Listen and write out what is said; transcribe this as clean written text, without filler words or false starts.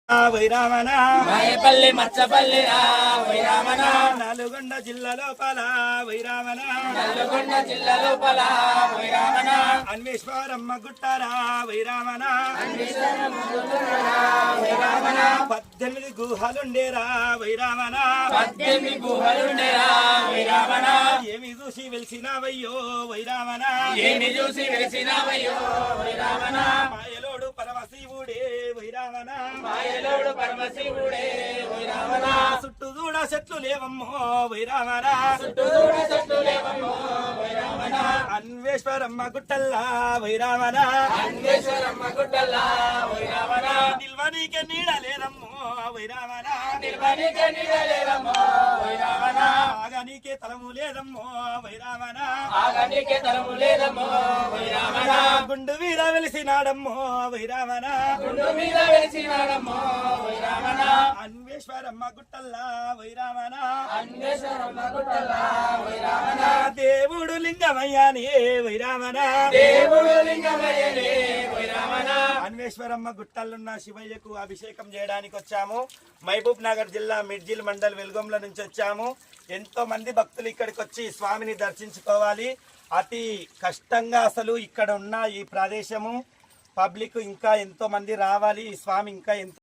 వైరామణ మాయపల్లి మచ్చపల్లి వైరామణ నల్గొండ జిల్లా లోపల వైరామణ నల్గొండ జిల్లా లోపల వైరామణ అన్వేశ్వరమ్మ గుట్టరా వైరామణ వైరామణ 18 గుహలుండేరా వైరామణ 18 గుహలుండేరా వైరామణ ఏమి చూసి వెలిసినావయ్యో వైరామణ ఏమి చూసి వెలిసినావయ్యో వైరామణ మాయలోడు పరమశివుడే వైరామణ మాయలోడు పరమశివుడే వైరామణ చుట్టూ దూడ చెట్లు లేవమ్మో వైరామణ చుట్టూ దూడ చెట్లు లేవమ్మో వైరామణ అన్వేశ్వరమ్మ గుట్టల్లా వైరామణ అన్వేశ్వరమ్మ గుట్టల్లా వైరామణ నిల్వనీకే నీడ లేదమ్మో వైరామణ నిర్వనికే నీడలేదమ్మో వైరామణ ఆగనీకే తలము లేదమ్మో వైరామణ ఆగనికే తరము లేదమ్మో వైరామణ గుండు మీద వెలిసినాడమ్మో వైరామణ గుండు మీద వెలిసినాడమ్మో వైరామణ అన్వేశ్వరమ్మ గుట్టల్లా వైరామణ అన్వేశ్వరమ్మ గుట్టల్లా వైరామణ దేవుడు లింగమయ్యాని వైరామణ దేవుడు లింగమయ్యనే వైరామణ అన్వేశ్వరమ్మ గుట్టలున్న శివయ్యకు అభిషేకం చేయడానికి వచ్చాము. మహబూబ్ నగర్ జిల్లా మిడ్జిల్ మండల్ వెల్గొంల నుంచి వచ్చాము. ఎంతో మంది భక్తులు ఇక్కడికి వచ్చి స్వామిని దర్శించుకోవాలి. అతి కష్టంగా అసలు ఇక్కడ ఉన్న ఈ ప్రదేశము పబ్లిక్ ఇంకా ఎంతో మంది రావాలి. ఈ స్వామి ఇంకా ఎంతో